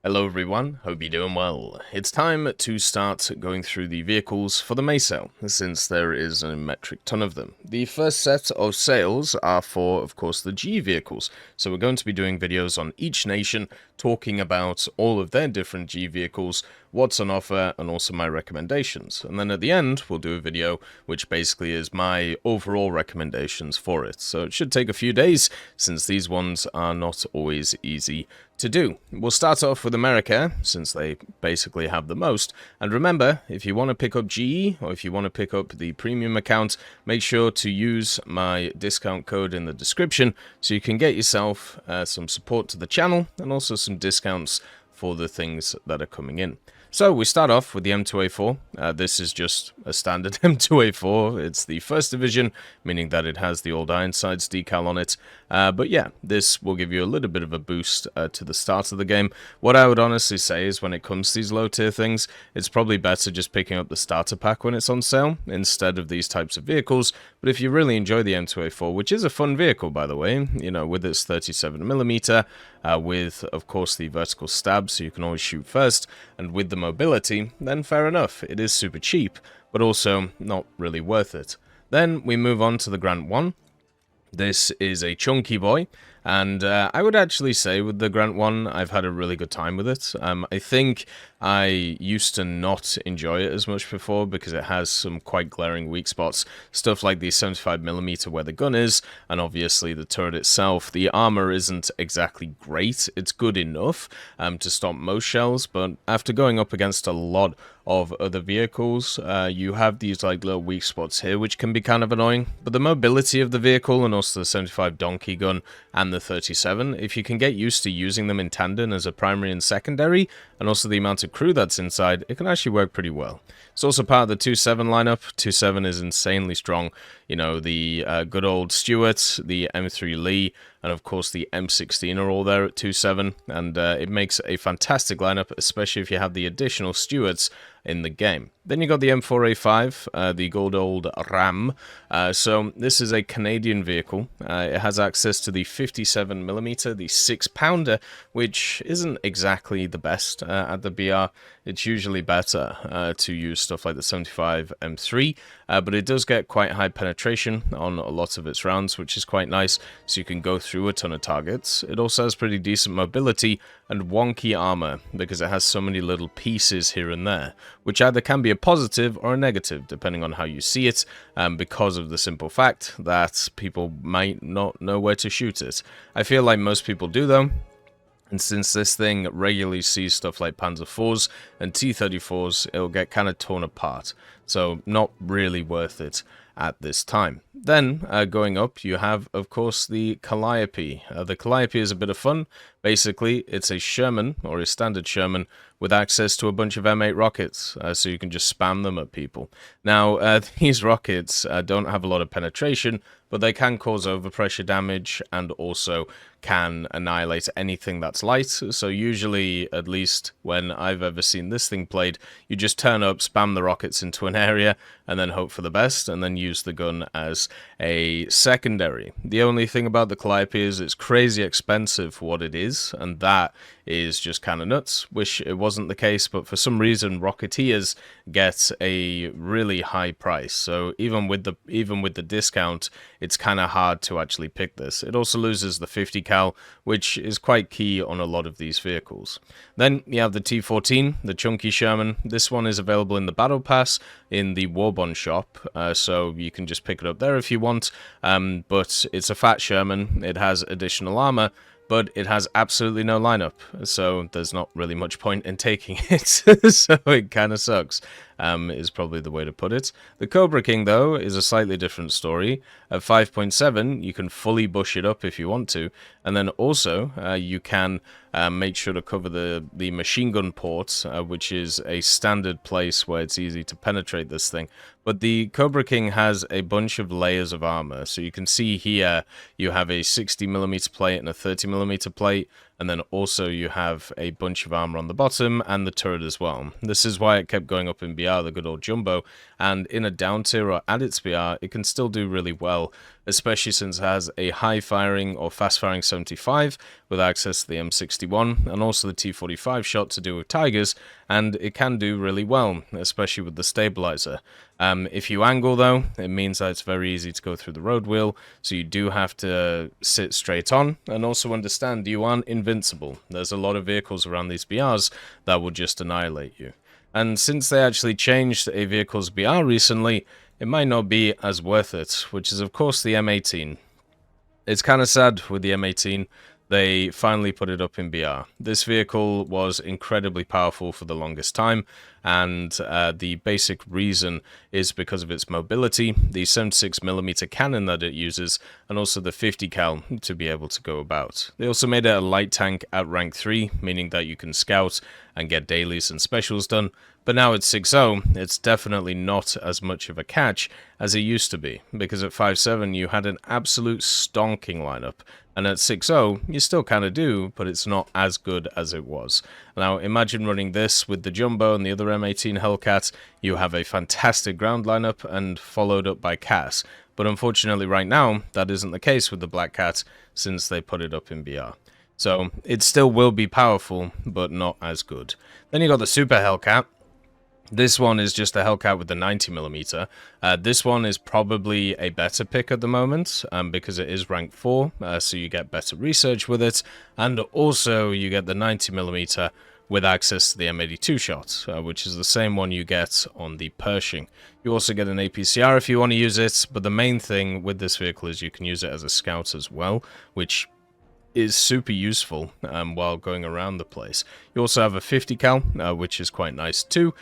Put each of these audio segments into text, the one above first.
Hello everyone, hope you're doing well. It's time to start going through the vehicles for the May sale, since there is a metric ton of them. The first set of sales are for, of course, the G vehicles. So we're going to be doing videos on each nation, talking about all of their different G vehicles, what's on offer, and also my recommendations. And then at the end, we'll do a video which basically is my overall recommendations for it. So it should take a few days, since these ones are not always easy to do. We'll start off with America, since they basically have the most. And remember, if you want to pick up GE, or if you want to pick up the premium account, make sure to use my discount code in the description, so you can get yourself some support to the channel, and also some discounts for the things that are coming in. So we start off with the M2A4. This is just a standard M2A4. It's the first division, meaning that it has the old Ironsides decal on it. But yeah, this will give you a little bit of a boost to the start of the game. What I would honestly say is when it comes to these low tier things, it's probably better just picking up the starter pack when it's on sale instead of these types of vehicles. But if you really enjoy the M2A4, which is a fun vehicle by the way, you know, with its 37mm, with of course the vertical stab so you can always shoot first, and with the mobility, then fair enough, it is super cheap, but also not really worth it. Then we move on to the Grant 1. This is a chunky boy, and I would actually say with the Grant 1, I've had a really good time with it. I think I used to not enjoy it as much before because it has some quite glaring weak spots. Stuff like the 75mm where the gun is, and obviously the turret itself. The armor isn't exactly great. It's good enough to stop most shells, but after going up against a lot of other vehicles, you have these like little weak spots here which can be kind of annoying. But the mobility of the vehicle, and also the 75 donkey gun and the 37, if you can get used to using them in tandem as a primary and secondary, and also the amount of crew that's inside, it can actually work pretty well. It's also part of the 2.7 lineup. 2.7 is insanely strong. You know, the good old Stuart, the M3 Lee, and of course the M16 are all there at 2.7, and it makes a fantastic lineup, especially if you have the additional Stuarts in the game. Then you got the M4A5, the good old Ram. So this is a Canadian vehicle. It has access to the 57mm, the 6-pounder, which isn't exactly the best at the BR. It's usually better to use stuff like the 75 M3, but it does get quite high penetration on a lot of its rounds, which is quite nice, so you can go through a ton of targets. It also has pretty decent mobility and wonky armor, because it has so many little pieces here and there, which either can be a positive or a negative, depending on how you see it, because of the simple fact that people might not know where to shoot it. I feel like most people do though. And since this thing regularly sees stuff like Panzer IVs and T-34s, it'll get kind of torn apart. So not really worth it at this time. Then, going up, you have, of course, the Calliope. The Calliope is a bit of fun. Basically, it's a Sherman, or a standard Sherman, with access to a bunch of M8 rockets, so you can just spam them at people. Now, these rockets don't have a lot of penetration, but they can cause overpressure damage, and also can annihilate anything that's light. So usually, at least when I've ever seen this thing played, you just turn up, spam the rockets into an area, and then hope for the best, and then use the gun as a secondary. The only thing about the Calliope is it's crazy expensive for what it is, and that is just kind of nuts. Wish it wasn't the case, but for some reason Rocketeers get a really high price. So even with the discount, it's kind of hard to actually pick this. It also loses the 50 cal, which is quite key on a lot of these vehicles. Then you have the T14, the chunky Sherman. This one is available in the Battle Pass in the Warbond shop, so you can just pick it up there if you want. But it's a fat Sherman. It has additional armor, but it has absolutely no lineup, so there's not really much point in taking it, so it kind of sucks, is probably the way to put it. The Cobra King, though, is a slightly different story. At 5.7, you can fully bush it up if you want to, and then also you can make sure to cover the machine gun port, which is a standard place where it's easy to penetrate this thing. But the Cobra King has a bunch of layers of armor, so you can see here you have a 60mm plate and a 30mm plate, and then also you have a bunch of armor on the bottom and the turret as well. This is why it kept going up in BR, the good old jumbo, and in a down tier or at its BR, it can still do really well, especially since it has a high firing or fast firing 75 with access to the M61 and also the T45 shot to do with Tigers, and it can do really well, especially with the stabilizer. If you angle though, it means that it's very easy to go through the road wheel, so you do have to sit straight on, and also understand you aren't invincible. There's a lot of vehicles around these BRs that will just annihilate you. And since they actually changed a vehicle's BR recently, it might not be as worth it, which is of course the M18. It's kind of sad with the M18, they finally put it up in BR. This vehicle was incredibly powerful for the longest time, and the basic reason is because of its mobility, the 76mm cannon that it uses, and also the 50 cal to be able to go about. They also made it a light tank at rank 3, meaning that you can scout and get dailies and specials done, but now at 6.0, it's definitely not as much of a catch as it used to be, because at 5.7 you had an absolute stonking lineup, and at 6.0 you still kind of do, but it's not as good as it was. Now imagine running this with the Jumbo and the other M18 Hellcat. You have a fantastic ground lineup and followed up by Cass, but unfortunately right now that isn't the case with the Black Cat since they put it up in BR. So it still will be powerful, but not as good. Then you got the Super Hellcat. This one is just a Hellcat with the 90mm. This one is probably a better pick at the moment, because it is rank 4, so you get better research with it, and also you get the 90mm with access to the M82 shot, which is the same one you get on the Pershing. You also get an APCR if you want to use it, but the main thing with this vehicle is you can use it as a scout as well, which is super useful while going around the place. You also have a 50 cal, which is quite nice too,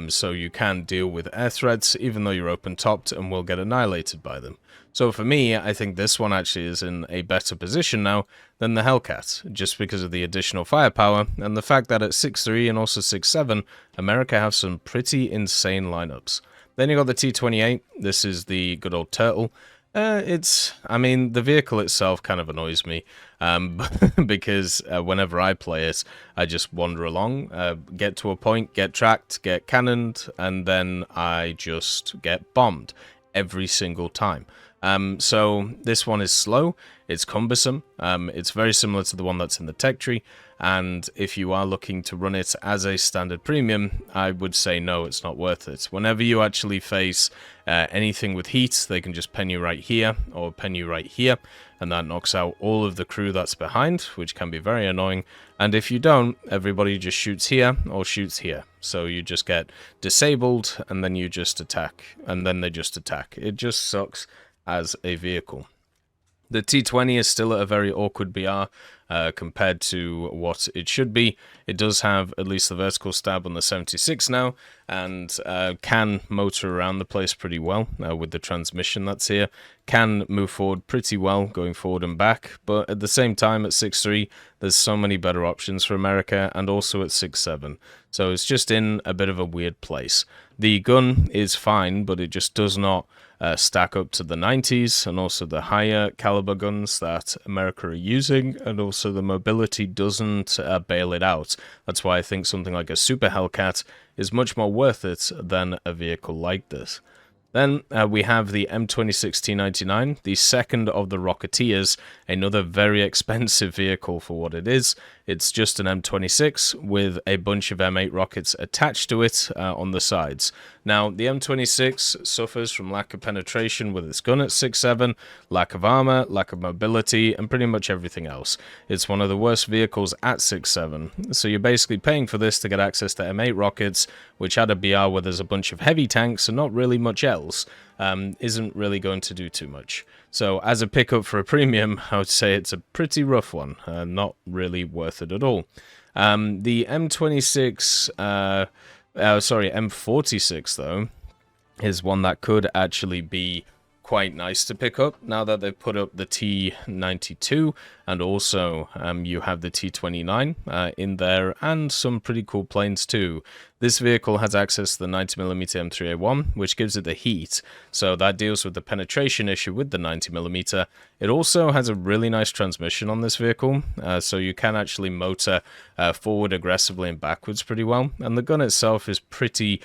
so you can deal with air threats even though you're open topped and will get annihilated by them. So for me, I think this one actually is in a better position now than the Hellcat, just because of the additional firepower and the fact that at 6.3 and also 6.7, America have some pretty insane lineups. Then you got the T28, this is the good old turtle. I mean, the vehicle itself kind of annoys me, because whenever I play it, I just wander along, get to a point, get tracked, get cannoned, and then I just get bombed every single time. So this one is slow, it's cumbersome, it's very similar to the one that's in the tech tree, and if you are looking to run it as a standard premium, I would say no, it's not worth it. Whenever you actually face anything with heat, they can just pen you right here, or pen you right here, and that knocks out all of the crew that's behind, which can be very annoying, and if you don't, everybody just shoots here, or shoots here. So you just get disabled, and then you just attack, and then they just attack. It just sucks as a vehicle. The T20 is still at a very awkward BR compared to what it should be. It does have at least the vertical stab on the 76 now, and can motor around the place pretty well with the transmission that's here. Can move forward pretty well going forward and back, but at the same time at 6.3 there's so many better options for America, and also at 6.7. So it's just in a bit of a weird place. The gun is fine, but it just does not stack up to the 90s and also the higher caliber guns that America are using, and also the mobility doesn't bail it out. That's why I think something like a Super Hellcat is much more worth it than a vehicle like this. Then we have the M26 T99, the second of the Rocketeers, another very expensive vehicle for what it is. It's just an M26 with a bunch of M8 rockets attached to it on the sides. Now, the M26 suffers from lack of penetration with its gun at 6.7, lack of armor, lack of mobility, and pretty much everything else. It's one of the worst vehicles at 6.7, so you're basically paying for this to get access to M8 rockets, which at a BR where there's a bunch of heavy tanks and not really much else, isn't really going to do too much. So as a pickup for a premium, I would say it's a pretty rough one, not really worth it at all. The M26, M46 though, is one that could actually be quite nice to pick up now that they've put up the T92, and also you have the T29 in there, and some pretty cool planes too. This vehicle has access to the 90mm M3A1, which gives it the heat, so that deals with the penetration issue with the 90mm. It also has a really nice transmission on this vehicle, so you can actually motor forward aggressively and backwards pretty well, and the gun itself is pretty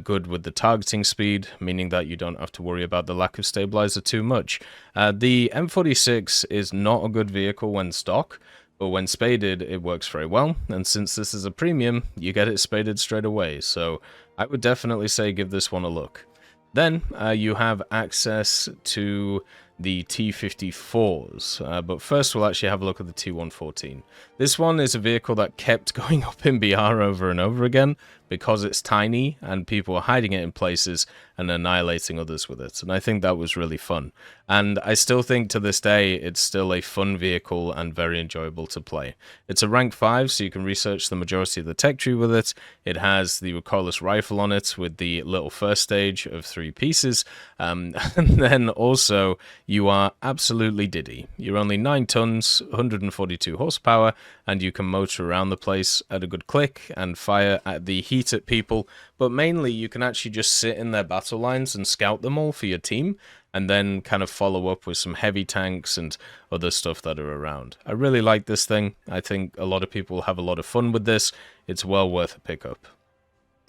good with the targeting speed, meaning that you don't have to worry about the lack of stabilizer too much. The M46 is not a good vehicle when stock, but when spaded, it works very well, and since this is a premium, you get it spaded straight away, so I would definitely say give this one a look. Then you have access to the T-54s, but first we'll actually have a look at the T-114. This one is a vehicle that kept going up in BR over and over again because it's tiny and people are hiding it in places and annihilating others with it, and I think that was really fun. And I still think to this day it's still a fun vehicle and very enjoyable to play. It's a rank 5, so you can research the majority of the tech tree with it. It has the recoilless rifle on it with the little first stage of 3 pieces, and then also you are absolutely diddy. You're only 9 tons, 142 horsepower, and you can motor around the place at a good click and fire at the heat at people, but mainly you can actually just sit in their battle lines and scout them all for your team, and then kind of follow up with some heavy tanks and other stuff that are around. I really like this thing. I think a lot of people have a lot of fun with this. It's well worth a pickup.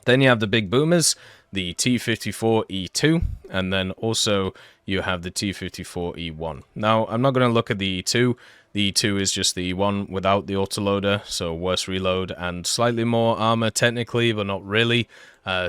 Then you have the big boomers, the T-54E2, and then also you have the T-54E1. Now, I'm not going to look at the E2. The E2 is just the E1 without the autoloader, so worse reload and slightly more armor technically, but not really.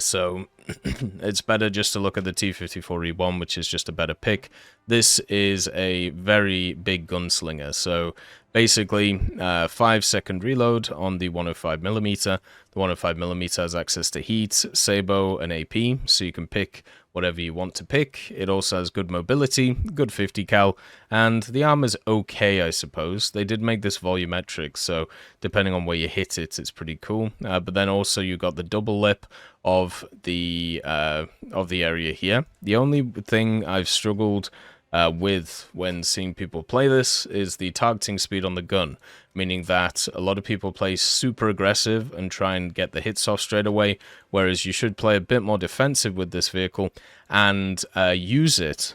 So it's better just to look at the T-54E1, which is just a better pick. This is a very big gunslinger, so basically 5-second reload on the 105mm. The 105mm has access to heat, Sabo, and AP, so you can pick whatever you want to pick. It also has good mobility, good 50 cal, and the armor's okay, I suppose. They did make this volumetric, so depending on where you hit it, it's pretty cool. But then also you got the double lip of the area here. The only thing I've struggled with when seeing people play this is the targeting speed on the gun, meaning that a lot of people play super aggressive and try and get the hits off straight away, whereas you should play a bit more defensive with this vehicle and use it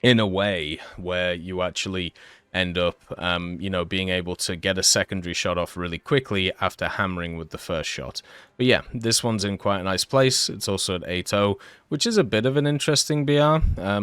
in a way where you actually end up, being able to get a secondary shot off really quickly after hammering with the first shot. But yeah, this one's in quite a nice place. It's also at 8.0, which is a bit of an interesting BR,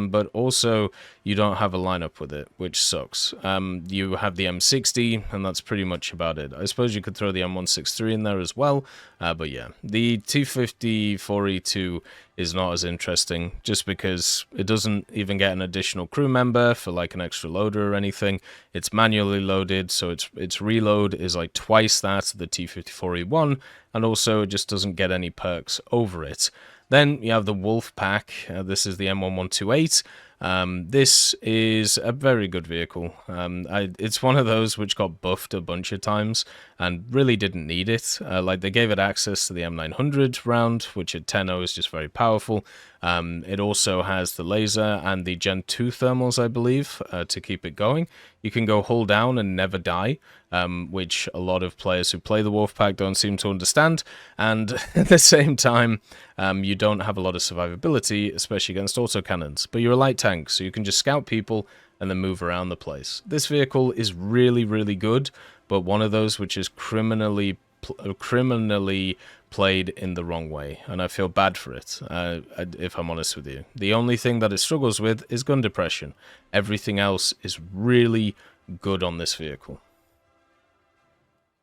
but also you don't have a lineup with it, which sucks. You have the M60, and that's pretty much about it. I suppose you could throw the M163 in there as well, but yeah. The T-54E2 is not as interesting, just because it doesn't even get an additional crew member for like an extra loader or anything. It's manually loaded, so its reload is like twice that of the T-54E1, and also it just doesn't get any perks over it. Then you have the Wolf Pack. This is the M1128. This is a very good vehicle. It's one of those which got buffed a bunch of times and really didn't need it. Like they gave it access to the M900 round, which at 10.0 is just very powerful. It also has the laser and the Gen 2 thermals, I believe, to keep it going. You can go hull down and never die, which a lot of players who play the Wolfpack don't seem to understand. And at the same time, you don't have a lot of survivability, especially against autocannons. But you're a light tank, so you can just scout people and then move around the place. This vehicle is really, really good, but one of those which is criminally played in the wrong way, and I feel bad for it, if I'm honest with you. The only thing that it struggles with is gun depression. Everything else is really good on this vehicle.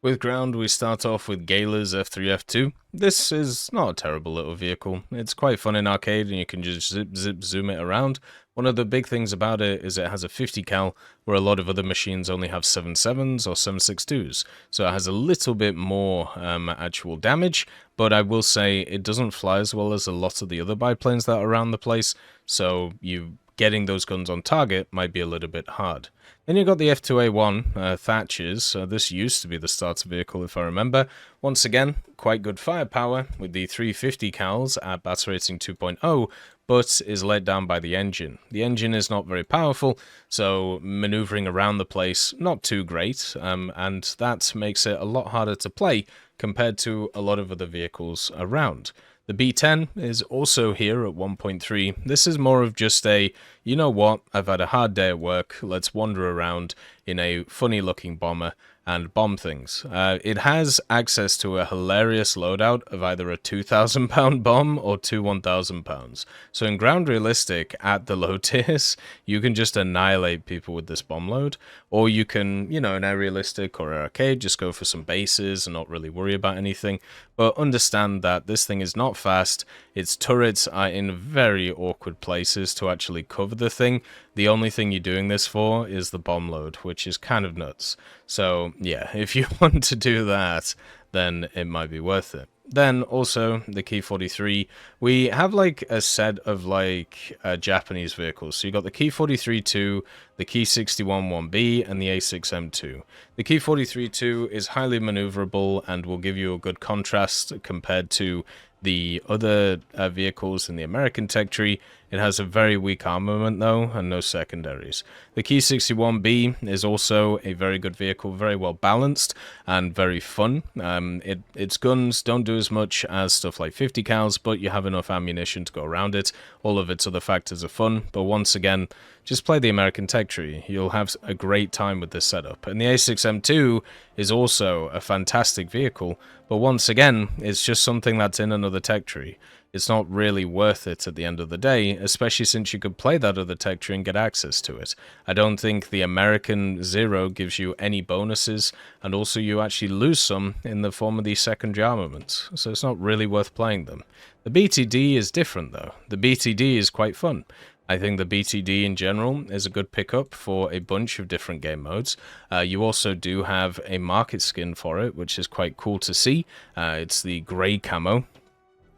With ground, we start off with Gala's F3F2. This is not a terrible little vehicle. It's quite fun in arcade, and you can just zoom it around. One of the big things about it is it has a 50 cal, where a lot of other machines only have 7.7s or 7.62s. So it has a little bit more actual damage, but I will say it doesn't fly as well as a lot of the other biplanes that are around the place. So you getting those guns on target might be a little bit hard. Then you've got the F2A1 Thatchers. This used to be the starter vehicle, if I remember. Once again, quite good firepower with the 350 cals at battle rating 2.0, but is let down by the engine. The engine is not very powerful, so maneuvering around the place, not too great, and that makes it a lot harder to play compared to a lot of other vehicles around. The B10 is also here at 1.3. This is more of just a, you know what, I've had a hard day at work, let's wander around in a funny looking bomber and bomb things. It has access to a hilarious loadout of either a 2,000 pound bomb or two 1,000 pounds. So in ground realistic, at the low tiers, you can just annihilate people with this bomb load, or you can, in air realistic or arcade, just go for some bases and not really worry about anything. But understand that this thing is not fast, its turrets are in very awkward places to actually cover the thing. The only thing you're doing this for is the bomb load, which is kind of nuts. So yeah, if you want to do that, then it might be worth it. Then also the Key 43, we have like a set of like Japanese vehicles. So you got the Key 43-2, the Key 61-1B, and the A6M2. The Key 43-2 is highly maneuverable and will give you a good contrast compared to the other vehicles in the American tech tree. It has a very weak armament though, and no secondaries. The Key 61B is also a very good vehicle, very well balanced and very fun. Its guns don't do as much as stuff like 50 cals, but you have enough ammunition to go around it. All of its other factors are fun, but once again, just play the American tech tree. You'll have a great time with this setup. And the A6M2 is also a fantastic vehicle, but once again, it's just something that's in another tech tree. It's not really worth it at the end of the day, especially since you could play that other tech tree and get access to it. I don't think the American Zero gives you any bonuses, and also you actually lose some in the form of these secondary armaments, so it's not really worth playing them. The BTD is different though. The BTD is quite fun. I think the BTD in general is a good pickup for a bunch of different game modes. You also do have a market skin for it, which is quite cool to see. It's the grey camo,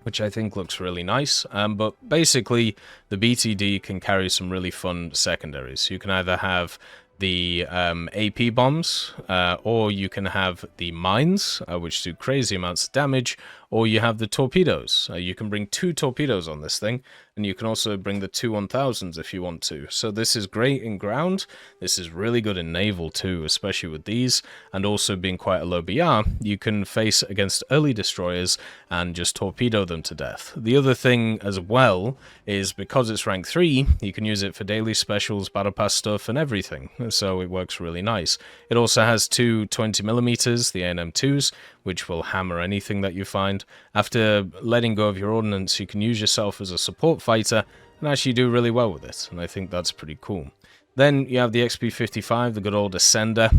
which I think looks really nice. But basically, the BTD can carry some really fun secondaries. You can either have the AP bombs, or you can have the mines, which do crazy amounts of damage, or you have the torpedoes. You can bring 2 torpedoes on this thing, and you can also bring the 2 1000s if you want to. So this is great in ground. This is really good in naval too, especially with these, and also being quite a low BR, you can face against early destroyers and just torpedo them to death. The other thing as well is because it's rank 3, you can use it for daily specials, battle pass stuff, and everything. So it works really nice. It also has 2 20mm, the ANM2s, which will hammer anything that you find. After letting go of your ordnance, you can use yourself as a support fighter and actually do really well with it, and I think that's pretty cool. Then you have the XP55, the good old Ascender.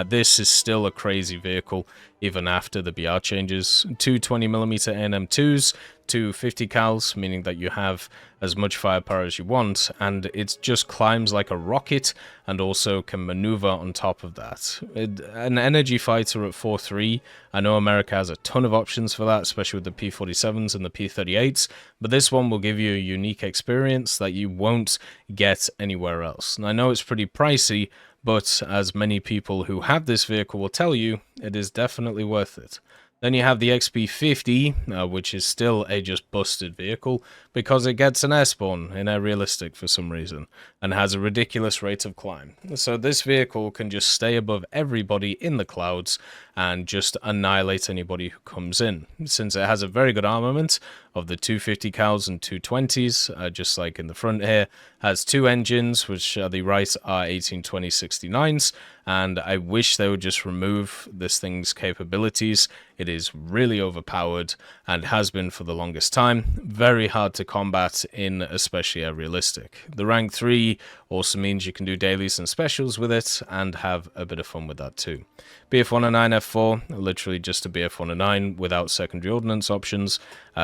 This is still a crazy vehicle, even after the BR changes. 2 20mm ANM2s, 2 50 cals, meaning that you have as much firepower as you want, and it just climbs like a rocket, and also can maneuver on top of that. An energy fighter at 4.3, I know America has a ton of options for that, especially with the P-47s and the P-38s, but this one will give you a unique experience that you won't get anywhere else. And I know it's pretty pricey, but as many people who have this vehicle will tell you, it is definitely worth it. Then you have the XP50, which is still a just busted vehicle, because it gets an air spawn in air realistic for some reason, and has a ridiculous rate of climb. So this vehicle can just stay above everybody in the clouds, and just annihilate anybody who comes in. Since it has a very good armament of the 250 cals and 220s, just like in the front here, has 2 engines, which are the Wright R1820-69s, and I wish they would just remove this thing's capabilities. It is really overpowered, and has been for the longest time. Very hard to combat in especially a realistic. The rank 3 also means you can do dailies and specials with it, and have a bit of fun with that too. BF-109 F4, literally just a BF-109 without secondary ordnance options.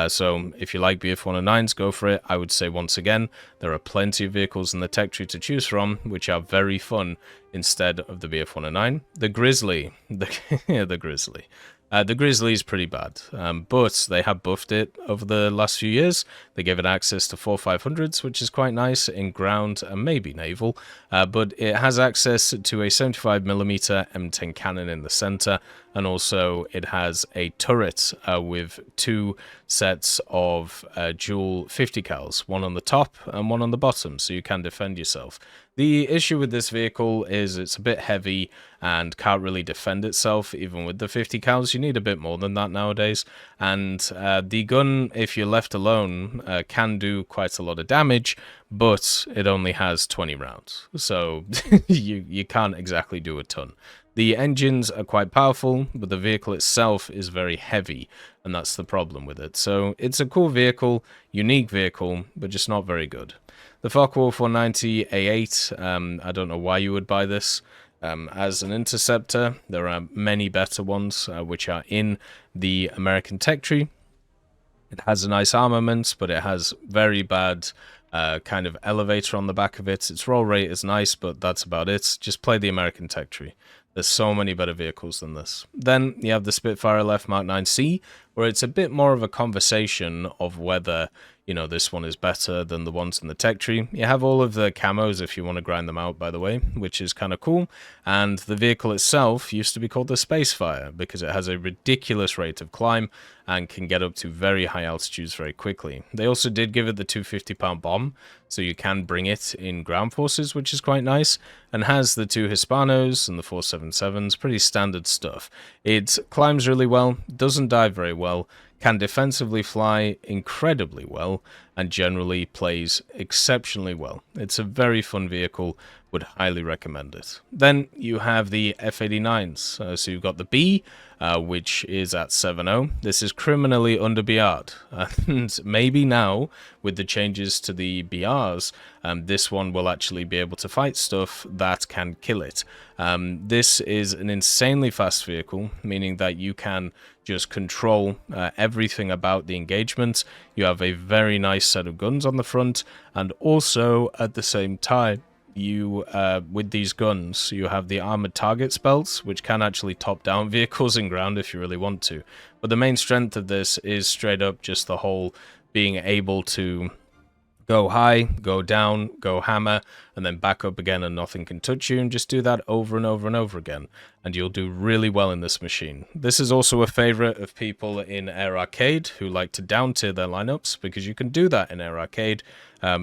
So if you like BF-109s, go for it. I would say once again, there are plenty of vehicles in the tech tree to choose from, which are very fun instead of the BF-109. The Grizzly, the Grizzly. The Grizzly is pretty bad, but they have buffed it over the last few years. They gave it access to 4.500s, which is quite nice in ground and maybe naval, but it has access to a 75mm M10 cannon in the center, and also it has a turret with 2 sets of dual 50 cals, one on the top and one on the bottom, so you can defend yourself. The issue with this vehicle is it's a bit heavy and can't really defend itself, even with the 50 cals. You need a bit more than that nowadays. And the gun, if you're left alone, can do quite a lot of damage, but it only has 20 rounds. So you can't exactly do a ton. The engines are quite powerful, but the vehicle itself is very heavy, and that's the problem with it. So it's a cool vehicle, unique vehicle, but just not very good. The Focke-Wulf 190 A8, I don't know why you would buy this. As an interceptor, there are many better ones, which are in the American tech tree. It has a nice armament, but it has very bad kind of elevator on the back of it. Its roll rate is nice, but that's about it. Just play the American tech tree. There's so many better vehicles than this. Then you have the Spitfire LF Mark 9C, where it's a bit more of a conversation of whether, you know, this one is better than the ones in the tech tree. You have all of the camos if you want to grind them out, by the way, which is kind of cool. And the vehicle itself used to be called the Spacefire because it has a ridiculous rate of climb and can get up to very high altitudes very quickly. They also did give it the 250-pound bomb, so you can bring it in ground forces, which is quite nice, and has the 2 Hispanos and the 477s, pretty standard stuff. It climbs really well, doesn't dive very well, can defensively fly incredibly well, and generally plays exceptionally well. It's a very fun vehicle, would highly recommend it. Then you have the F-89s. So you've got the B, which is at 7.0. This is criminally under BR'd, and maybe now, with the changes to the BRs, this one will actually be able to fight stuff that can kill it. This is an insanely fast vehicle, meaning that you can just control everything about the engagement. You have a very nice set of guns on the front, and also at the same time, you with these guns, you have the armored targets belts, which can actually top down vehicles in ground if you really want to. But the main strength of this is straight up just the whole being able to go high, go down, go hammer, and then back up again and nothing can touch you, and just do that over and over and over again, and you'll do really well in this machine. This is also a favorite of people in Air Arcade who like to down tier their lineups, because you can do that in Air Arcade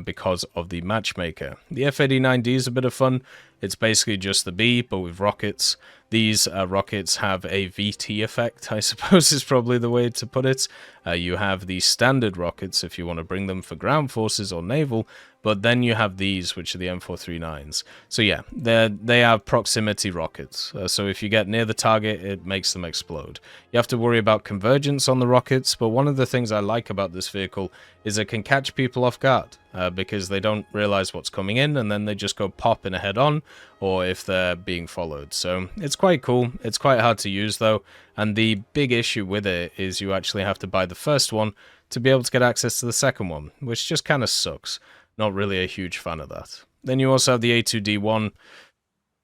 because of the matchmaker. The F-89D is a bit of fun. It's basically just the B, but with rockets. These rockets have a VT effect, I suppose is probably the way to put it. You have the standard rockets if you want to bring them for ground forces or naval, but then you have these, which are the M439s. So yeah, they are proximity rockets. So if you get near the target, it makes them explode. You have to worry about convergence on the rockets, but one of the things I like about this vehicle is it can catch people off guard, because they don't realize what's coming in, and then they just go pop in a head-on, or if they're being followed. So it's quite cool. It's quite hard to use, though, and the big issue with it is you actually have to buy the first one to be able to get access to the second one, which just kind of sucks. Not really a huge fan of that. Then you also have the A2D1.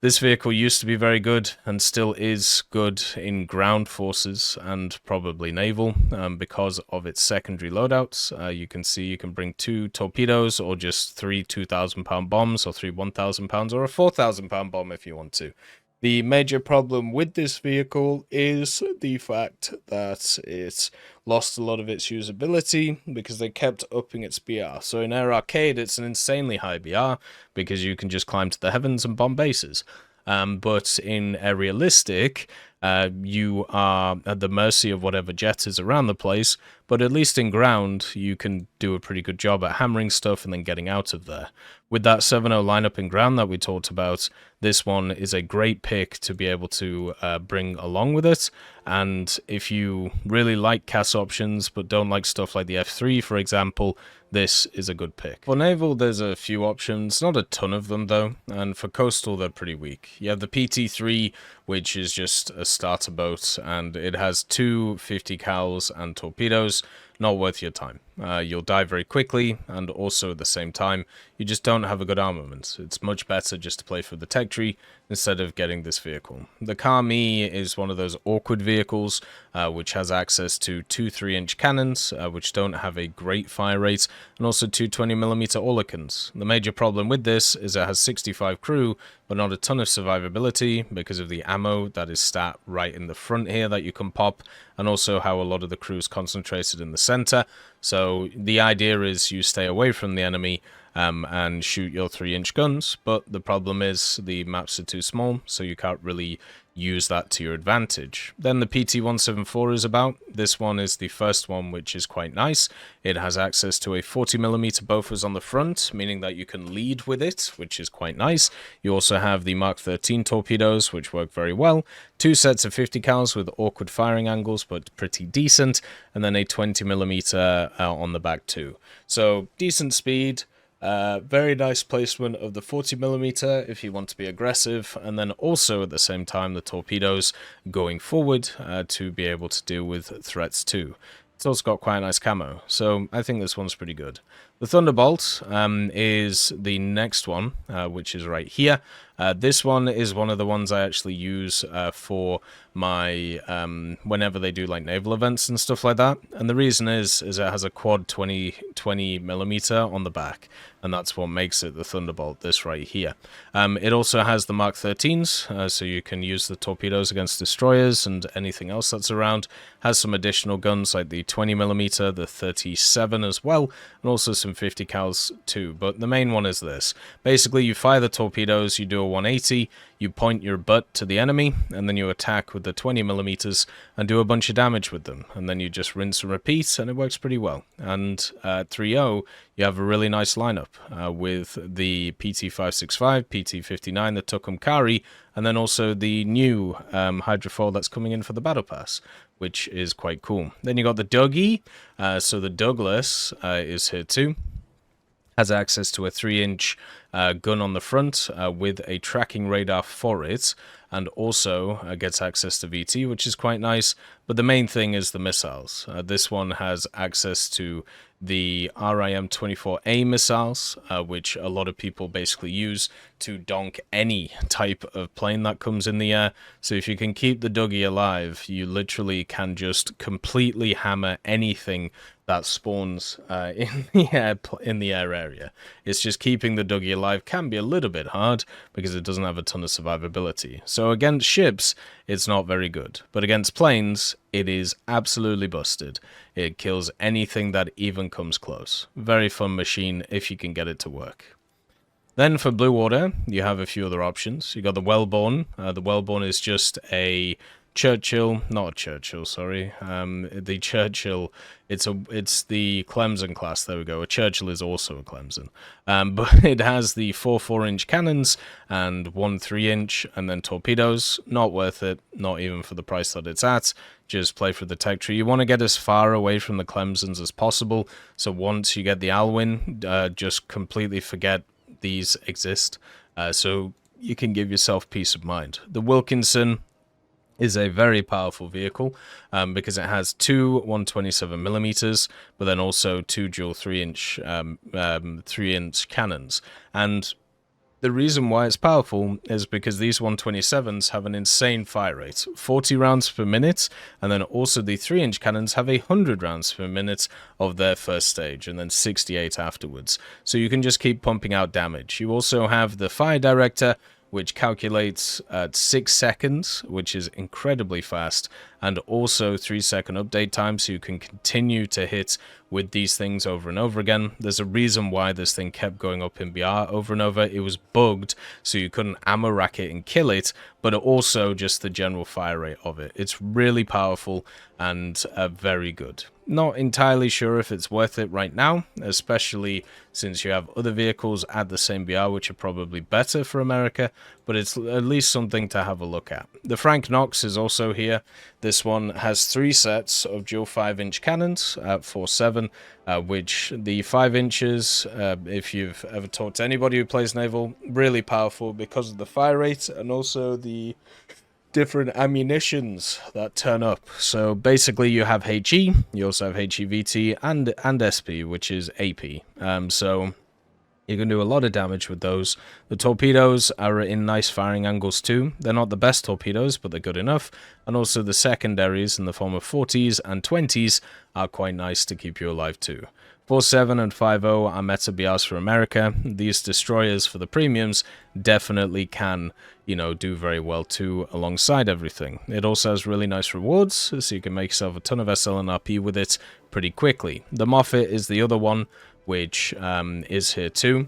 This vehicle used to be very good and still is good in ground forces and probably naval because of its secondary loadouts. You can see you can bring 2 torpedoes or just 3 2,000-pound bombs, or 3 1,000 pounds, or a 4,000-pound bomb if you want to. The major problem with this vehicle is the fact that it lost a lot of its usability because they kept upping its BR. So in Air Arcade, it's an insanely high BR because you can just climb to the heavens and bomb bases. But in Air Realistic, you are at the mercy of whatever jet is around the place, but at least in ground, you can do a pretty good job at hammering stuff and then getting out of there. With that 7.0 lineup in ground that we talked about, this one is a great pick to be able to bring along with it. And if you really like CAS options but don't like stuff like the F3, for example, this is a good pick. For naval, there's a few options, not a ton of them though, and for coastal, they're pretty weak. You have the PT3, which is just a starter boat, and it has 2 50 cals and torpedoes. not worth your time. You'll die very quickly, and also at the same time, you just don't have a good armament. It's much better just to play for the tech tree instead of getting this vehicle. The Kami is one of those awkward vehicles, which has access to two 3-inch cannons, which don't have a great fire rate, and also two 20mm Oerlikons. The major problem with this is it has 65 crew, but not a ton of survivability because of the ammo that is stat right in the front here that you can pop, and also how a lot of the crew is concentrated in the center. So the idea is you stay away from the enemy and shoot your 3-inch guns, but the problem is the maps are too small, so you can't really use that to your advantage. Then the PT-174 is about. This one is the first one, which is quite nice. It has access to a 40mm Bofors on the front, meaning that you can lead with it, which is quite nice. You also have the Mark 13 torpedoes, which work very well. Two sets of 50 cals with awkward firing angles, but pretty decent, and then a 20mm on the back too. So decent speed. Very nice placement of the 40mm if you want to be aggressive, and then also at the same time the torpedoes going forward to be able to deal with threats too. It's also got quite a nice camo, so I think this one's pretty good. The Thunderbolt is the next one, which is right here. This one is one of the ones I actually use for my whenever they do like naval events and stuff like that. And the reason is it has a quad 20mm on the back, and that's what makes it the Thunderbolt, this right here. It also has the Mark 13s, so you can use the torpedoes against destroyers and anything else that's around. Has some additional guns like the 20mm, the 37 as well, and also some 50 cals too. But the main one is this. Basically, you fire the torpedoes, you do a 180, you point your butt to the enemy, and then you attack with the 20mm and do a bunch of damage with them. And then you just rinse and repeat, and it works pretty well. And at 3.0, you have a really nice lineup with the PT-565, PT-59, the Tucumcari, and then also the new hydrofoil that's coming in for the Battle Pass, which is quite cool. Then you got the Dougie, so the Douglas is here too. Has access to a 3-inch gun on the front with a tracking radar for it, and also gets access to VT, which is quite nice. But the main thing is the missiles. This one has access to the RIM-24A missiles, which a lot of people basically use to donk any type of plane that comes in the air. So if you can keep the Dougie alive, you literally can just completely hammer anything that spawns in the air area. It's just keeping the Dougie alive can be a little bit hard because it doesn't have a ton of survivability. So against ships, it's not very good. But against planes, it is absolutely busted. It kills anything that even comes close. Very fun machine if you can get it to work. Then for Blue Water, you have a few other options. You got the Wellborn. The Wellborn is just a Churchill, not a Churchill, sorry. The Churchill, it's the Clemson class. There we go. A Churchill is also a Clemson, but it has the 4-4-inch cannons and 1 3-inch, and then torpedoes. Not worth it. Not even for the price that it's at. Just play for the tech tree. You want to get as far away from the Clemsons as possible. So once you get the Alwyn, just completely forget these exist. So you can give yourself peace of mind. The Wilkinson is a very powerful vehicle because it has two 127mm, but then also two dual 3-inch 3-inch cannons. And the reason why it's powerful is because these 127s have an insane fire rate, 40 rounds per minute, and then also the 3-inch cannons have 100 rounds per minute of their first stage, and then 68 afterwards. So you can just keep pumping out damage. You also have the fire director, which calculates at 6 seconds, which is incredibly fast, and also 3-second update time, so you can continue to hit with these things over and over again. There's a reason why this thing kept going up in BR over and over. It was bugged, so you couldn't ammo rack it and kill it, but also just the general fire rate of it. It's really powerful and very good. Not entirely sure if it's worth it right now, especially since you have other vehicles at the same BR which are probably better for America, but it's at least something to have a look at. The Frank Knox is also here. This one has 3 sets of dual 5-inch cannons at 4.7, which the 5 inches, if you've ever talked to anybody who plays naval, really powerful because of the fire rate and also the different ammunitions that turn up. So basically you have HE, you also have HEVT, and SP, which is AP. So you can do a lot of damage with those. The torpedoes are in nice firing angles too. They're not the best torpedoes, but they're good enough. And also the secondaries in the form of 40s and 20s are quite nice to keep you alive too. 4.7 and 5.0 are meta BRs for America. These destroyers for the premiums definitely can, you know, do very well too alongside everything. It also has really nice rewards, so you can make yourself a ton of SL and RP with it pretty quickly. The Moffat is the other one, which is here too.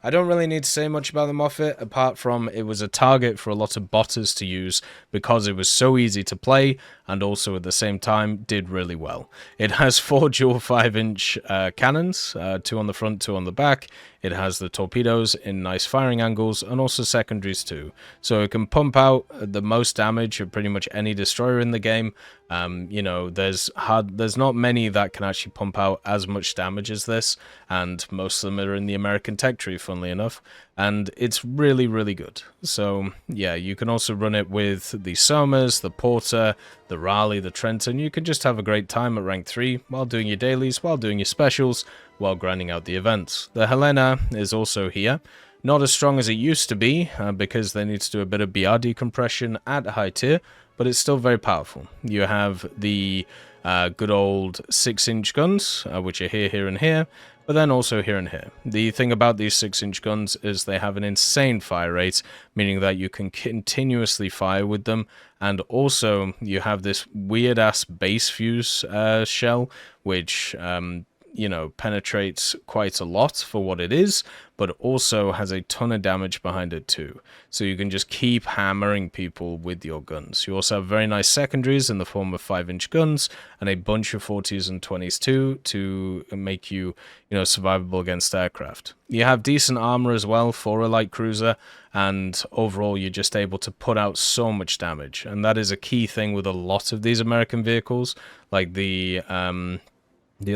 I don't really need to say much about the Moffat, apart from it was a target for a lot of botters to use because it was so easy to play, and also at the same time did really well. It has 4 dual 5-inch cannons, 2 on the front, 2 on the back. It has the torpedoes in nice firing angles, and also secondaries too. So it can pump out the most damage of pretty much any destroyer in the game. You know, there's not many that can actually pump out as much damage as this, and most of them are in the American tech tree, funnily enough, and it's really, really good. So yeah, you can also run it with the Somers, the Porter, the Raleigh, the Trenton. You can just have a great time at rank 3 while doing your dailies, while doing your specials, while grinding out the events. The Helena is also here. Not as strong as it used to be, because they need to do a bit of BR decompression at high tier, but it's still very powerful. You have the good old 6-inch guns, which are here, here, and here, but then also here and here. The thing about these 6-inch guns is they have an insane fire rate, meaning that you can continuously fire with them, and also you have this weird-ass base fuse shell, which you know, penetrates quite a lot for what it is, but also has a ton of damage behind it too. So you can just keep hammering people with your guns. You also have very nice secondaries in the form of 5-inch guns and a bunch of 40s and 20s too to make you, you know, survivable against aircraft. You have decent armor as well for a light cruiser, and overall you're just able to put out so much damage. And that is a key thing with a lot of these American vehicles, like the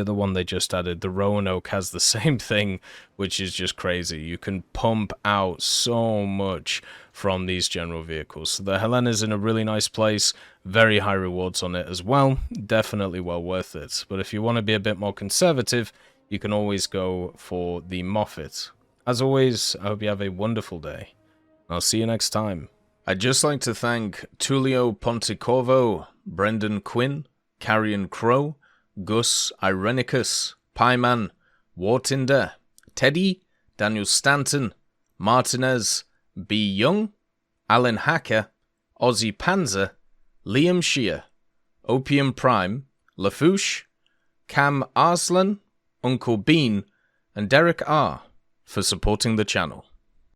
other one they just added, the Roanoke, has the same thing, which is just crazy. You can pump out so much from these general vehicles. So the Helena's in a really nice place, very high rewards on it as well, definitely well worth it. But if you want to be a bit more conservative, you can always go for the Moffat. As always, I hope you have a wonderful day. I'll see you next time. I'd just like to thank Tullio Pontecorvo, Brendan Quinn, Carrion Crow, Gus Irenicus, Pieman, Wartinder, Teddy, Daniel Stanton, Martinez, B. Young, Alan Hacker, Ozzy Panzer, Liam Shear, Opium Prime, Lafouche, Cam Arslan, Uncle Bean, and Derek R. for supporting the channel.